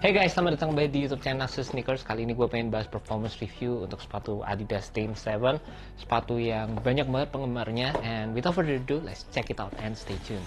Hey guys, selamat datang kembali di YouTube channel Naxos Sneakers. Kali ini gue pengen bahas performance review untuk sepatu Adidas Dame 7, sepatu yang banyak banget penggemarnya. And without further ado, let's check it out and stay tuned.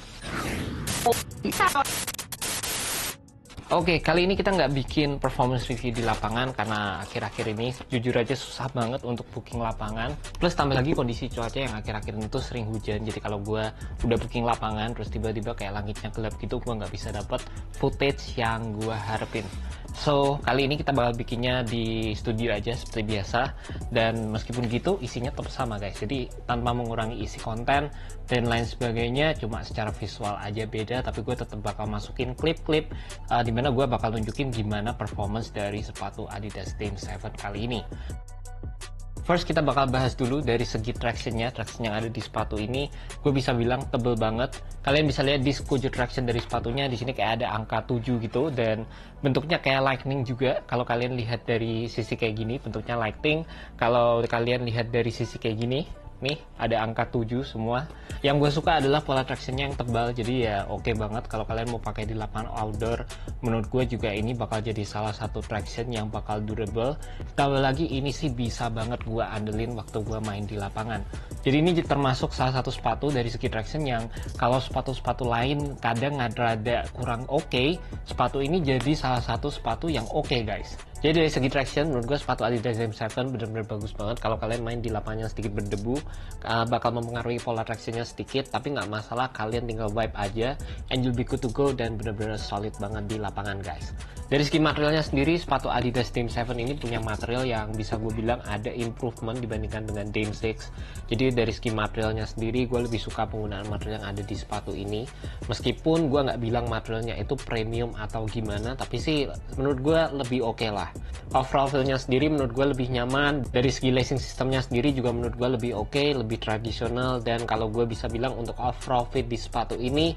Oke, kali ini kita nggak bikin performance review di lapangan karena akhir-akhir ini jujur aja susah banget untuk booking lapangan. Plus tambah lagi kondisi cuaca yang akhir-akhir ini tuh sering hujan. Jadi kalau gue udah booking lapangan terus tiba-tiba kayak langitnya gelap gitu, gue nggak bisa dapet footage yang gue harapin. So, kali ini kita bakal bikinnya di studio aja seperti biasa. Dan meskipun gitu, isinya tetap sama guys. Jadi tanpa mengurangi isi konten dan lain sebagainya, cuma secara visual aja beda. Tapi gue tetap bakal masukin klip-klip dimana gue bakal nunjukin gimana performance dari sepatu Adidas Dame 7 kali ini. First kita bakal bahas dulu dari segi traction yang ada di sepatu ini. Gue bisa bilang tebel banget. Kalian bisa lihat di Scujo traction dari sepatunya, di sini kayak ada angka 7 gitu, dan bentuknya kayak lightning juga. Kalau kalian lihat dari sisi kayak gini, bentuknya lightning. Kalau kalian lihat dari sisi kayak gini, nih ada angka 7 semua. Yang gue suka adalah pola tractionnya yang tebal, jadi ya oke banget kalau kalian mau pakai di lapangan outdoor. Menurut gue juga ini bakal jadi salah satu traction yang bakal durable. Tambah lagi ini sih bisa banget gue andelin waktu gue main di lapangan. Jadi ini termasuk salah satu sepatu dari segi traction yang kalau sepatu-sepatu lain kadang rada kurang oke, sepatu ini jadi salah satu sepatu yang oke guys. Jadi dari segi traction, menurut gue sepatu Adidas Dame 7 benar-benar bagus banget. Kalau kalian main di lapangan sedikit berdebu, bakal mempengaruhi pola tractionnya sedikit, tapi nggak masalah, kalian tinggal wipe aja, and you'll be good to go, dan benar-benar solid banget di lapangan guys. Dari segi materialnya sendiri, sepatu Adidas Dame 7 ini punya material yang bisa gue bilang ada improvement dibandingkan dengan Dame 6. Jadi dari segi materialnya sendiri, gue lebih suka penggunaan material yang ada di sepatu ini. Meskipun gue nggak bilang materialnya itu premium atau gimana, tapi sih menurut gue lebih oke lah. Overall feel-nya sendiri menurut gue lebih nyaman. Dari segi lacing sistemnya sendiri juga menurut gue lebih oke, lebih tradisional. Dan kalau gue bisa bilang untuk overall fit di sepatu ini,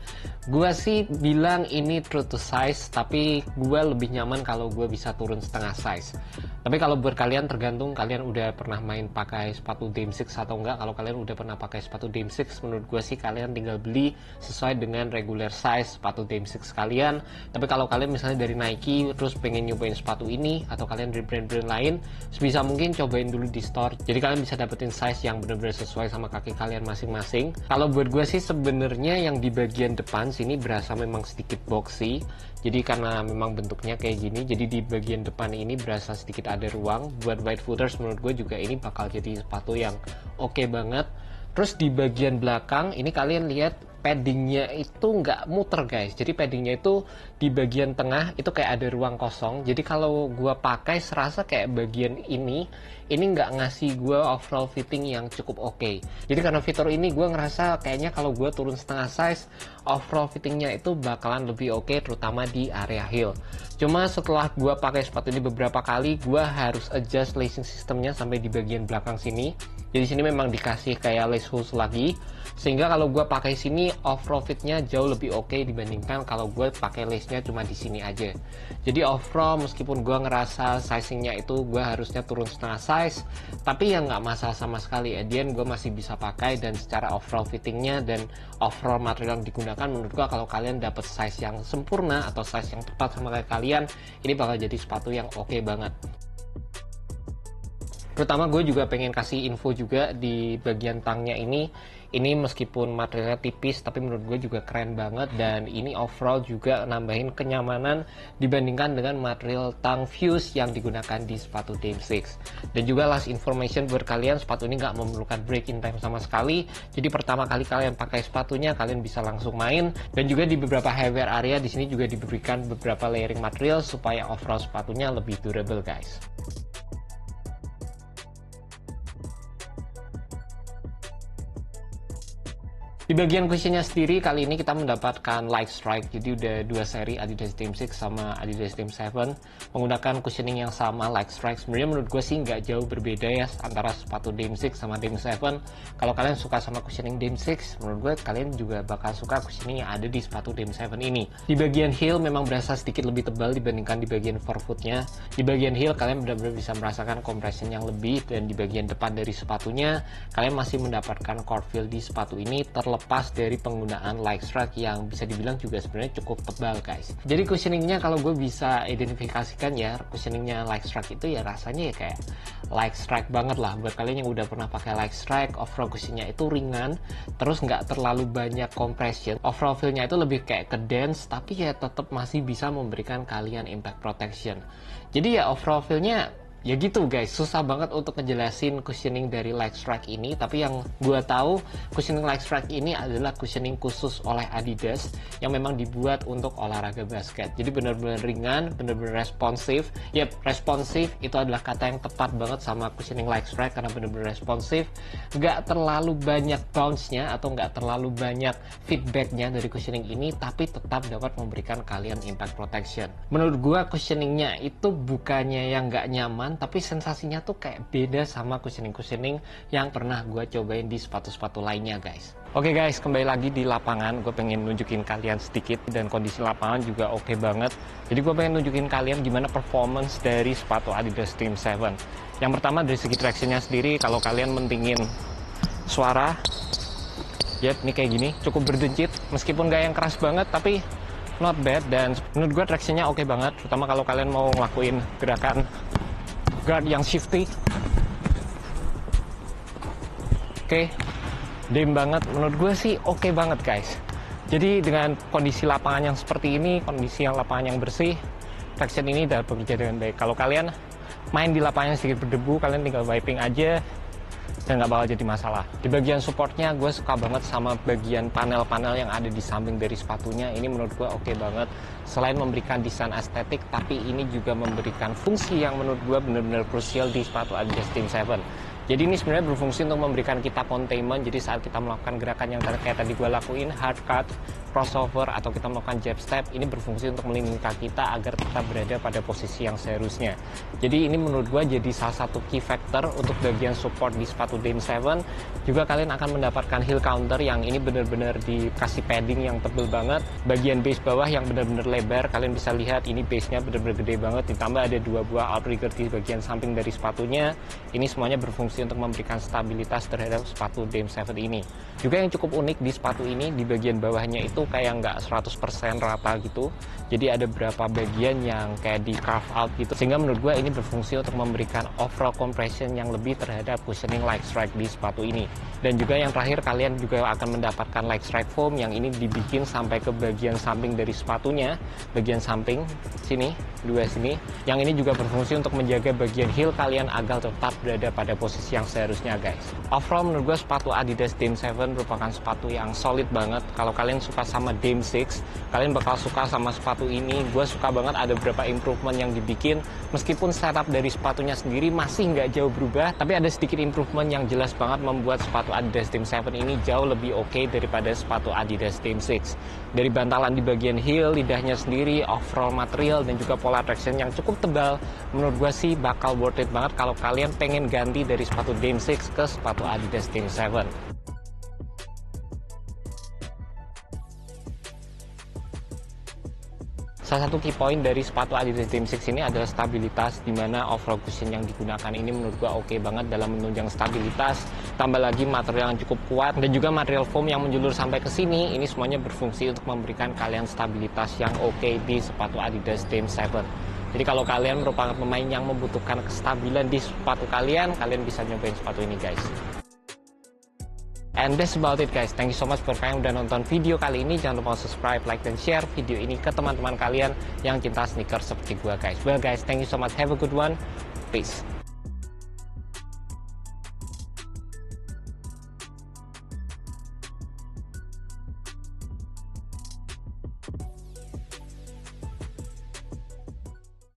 gue sih bilang ini true to size, tapi gue lebih nyaman kalau gue bisa turun setengah size. Tapi kalau buat kalian, tergantung kalian udah pernah main pakai sepatu Dame 6 atau enggak. Kalau kalian udah pernah pakai sepatu Dame 6, menurut gue sih kalian tinggal beli sesuai dengan regular size sepatu Dame 6 kalian. Tapi kalau kalian misalnya dari Nike terus pengen nyobain sepatu ini, atau kalian dari brand-brand lain, sebisa mungkin cobain dulu di store. Jadi kalian bisa dapetin size yang benar-benar sesuai sama kaki kalian masing-masing. Kalau buat gue sih sebenarnya yang di bagian depan sini berasa memang sedikit boxy. Jadi karena memang bentuknya kayak gini, jadi di bagian depan ini berasa sedikit ada ruang. Buat wide footers menurut gue juga ini bakal jadi sepatu yang oke banget. Terus di bagian belakang ini kalian lihat paddingnya itu nggak muter guys. Jadi paddingnya itu di bagian tengah itu kayak ada ruang kosong. Jadi kalau gue pakai serasa kayak bagian ini nggak ngasih gue overall fitting yang cukup oke. Jadi karena fitur ini gue ngerasa kayaknya kalau gue turun setengah size, overall fittingnya itu bakalan lebih oke, terutama di area heel. Cuma setelah gue pakai sepatu ini beberapa kali, gue harus adjust lacing sistemnya sampai di bagian belakang sini. Jadi sini memang dikasih kayak lace holes lagi, sehingga kalau gue pakai sini overall fitnya jauh lebih oke dibandingkan kalau gue pakai lace-nya cuma di sini aja. Jadi overall meskipun gue ngerasa sizingnya itu gue harusnya turun setengah size, tapi ya nggak masalah sama sekali. Gue masih bisa pakai, dan secara overall fittingnya dan overall material yang digunakan, menurut gue kalau kalian dapet size yang sempurna atau size yang tepat sama kayak kalian, ini bakal jadi sepatu yang oke banget. Terutama gue juga pengen kasih info juga di bagian tangnya ini meskipun materialnya tipis, tapi menurut gue juga keren banget, dan ini overall juga nambahin kenyamanan dibandingkan dengan material tang fuse yang digunakan di sepatu Dame 6. Dan juga last information buat kalian, sepatu ini nggak memerlukan break-in time sama sekali. Jadi pertama kali kalian pakai sepatunya, kalian bisa langsung main. Dan juga di beberapa hardware area di sini juga diberikan beberapa layering material supaya overall sepatunya lebih durable guys. Di bagian cushionnya sendiri, kali ini kita mendapatkan Light Strike. Jadi udah dua seri Adidas Dame 6 sama Adidas Dame 7 menggunakan cushioning yang sama, Light Strike. Sebenarnya menurut gue sih nggak jauh berbeda ya antara sepatu Dame 6 sama Dame 7. Kalau kalian suka sama cushioning Dame 6, menurut gue kalian juga bakal suka cushioning yang ada di sepatu Dame 7 ini. Di bagian heel memang berasa sedikit lebih tebal dibandingkan di bagian forefootnya. Di bagian heel kalian benar-benar bisa merasakan compression yang lebih, dan di bagian depan dari sepatunya kalian masih mendapatkan core feel di sepatu ini terlepas terlepas dari penggunaan leg strike yang bisa dibilang juga sebenarnya cukup tebal guys. Jadi cushioningnya kalau gue bisa identifikasikan ya, cushioningnya leg strike itu ya rasanya ya kayak leg strike banget lah. Buat kalian yang udah pernah pakai leg strike, overall cushionnya itu ringan, terus nggak terlalu banyak compression. Overall feel-nya itu lebih kayak ke dance, tapi ya tetap masih bisa memberikan kalian impact protection. Jadi ya overall feel-nya ya gitu guys, susah banget untuk ngejelasin cushioning dari leg strike ini. Tapi yang gue tahu, cushioning leg strike ini adalah cushioning khusus oleh Adidas yang memang dibuat untuk olahraga basket. Jadi benar-benar ringan, benar-benar responsif. Yap, responsif itu adalah kata yang tepat banget sama cushioning leg strike, karena benar-benar responsif, nggak terlalu banyak bounce-nya atau nggak terlalu banyak feedback-nya dari cushioning ini, tapi tetap dapat memberikan kalian impact protection. Menurut gue cushioningnya itu bukannya yang nggak nyaman, tapi sensasinya tuh kayak beda sama cushioning yang pernah gue cobain di sepatu-sepatu lainnya guys. Oke guys, kembali lagi di lapangan. Gue pengen nunjukin kalian sedikit, dan kondisi lapangan juga oke banget. Jadi gue pengen nunjukin kalian gimana performance dari sepatu Adidas Team 7. Yang pertama dari segi tractionnya sendiri, kalau kalian mentingin suara, ya ini kayak gini, cukup berdencit, meskipun gak yang keras banget, tapi not bad. Dan menurut gue tractionnya oke banget, terutama kalau kalian mau ngelakuin gerakan guard yang shifty. Oke, dame banget. Menurut gue sih oke banget guys. Jadi dengan kondisi lapangan yang seperti ini, kondisi yang lapangan yang bersih, traction ini dapat bekerja dengan baik. Kalau kalian main di lapangan yang sedikit berdebu, kalian tinggal wiping aja dan nggak bakal jadi masalah. Di bagian supportnya gue suka banget sama bagian panel-panel yang ada di samping dari sepatunya. Ini menurut gue oke banget. Selain memberikan desain estetik, tapi ini juga memberikan fungsi yang menurut gue benar-benar krusial di sepatu Adidas Team 7. Jadi ini sebenarnya berfungsi untuk memberikan kita containment. Jadi saat kita melakukan gerakan yang kayak tadi gue lakuin, hard cut, crossover, atau kita melakukan jab step, ini berfungsi untuk melindungi kaki kita agar tetap berada pada posisi yang seharusnya. Jadi ini menurut gue jadi salah satu key factor untuk bagian support di sepatu Dame 7. Juga kalian akan mendapatkan heel counter yang ini benar-benar dikasih padding yang tebel banget. Bagian base bawah yang benar-benar lebar, kalian bisa lihat ini base-nya benar-benar gede banget. Ditambah ada 2 buah outrigger di bagian samping dari sepatunya. Ini semuanya berfungsi untuk memberikan stabilitas terhadap sepatu Dame 7 ini. Juga yang cukup unik di sepatu ini, di bagian bawahnya itu kayak nggak 100% rata gitu. Jadi ada beberapa bagian yang kayak di carve out gitu, sehingga menurut gue ini berfungsi untuk memberikan overall compression yang lebih terhadap cushioning leg strike di sepatu ini. Dan juga yang terakhir, kalian juga akan mendapatkan leg strike foam yang ini dibikin sampai ke bagian samping dari sepatunya, bagian samping sini, 2 sini, yang ini juga berfungsi untuk menjaga bagian heel kalian agar tetap berada pada posisi yang seharusnya guys. Overall menurut gue sepatu Adidas Dame 7 merupakan sepatu yang solid banget. Kalau kalian suka sama Dame 6, kalian bakal suka sama sepatu ini. Gue suka banget ada beberapa improvement yang dibikin, meskipun setup dari sepatunya sendiri masih nggak jauh berubah, tapi ada sedikit improvement yang jelas banget membuat sepatu Adidas Dame 7 ini jauh lebih oke daripada sepatu Adidas Dame 6. Dari bantalan di bagian heel, lidahnya sendiri, overall material, dan juga pola traction yang cukup tebal, menurut gue sih bakal worth it banget kalau kalian pengen ganti dari sepatu Dame 6 ke sepatu Adidas Dame 7. Salah satu key point dari sepatu Adidas Dame 6 ini adalah stabilitas, di mana overall cushion yang digunakan ini menurut gua oke banget dalam menunjang stabilitas. Tambah lagi material yang cukup kuat dan juga material foam yang menjulur sampai ke sini. Ini semuanya berfungsi untuk memberikan kalian stabilitas yang oke di sepatu Adidas Dame 7. Jadi kalau kalian merupakan pemain yang membutuhkan kestabilan di sepatu kalian bisa nyobain sepatu ini guys. And that's about it guys. Thank you so much for kalian udah nonton video kali ini. Jangan lupa subscribe, like, dan share video ini ke teman-teman kalian yang cinta sneakers seperti gua guys. Well guys, thank you so much. Have a good one. Peace.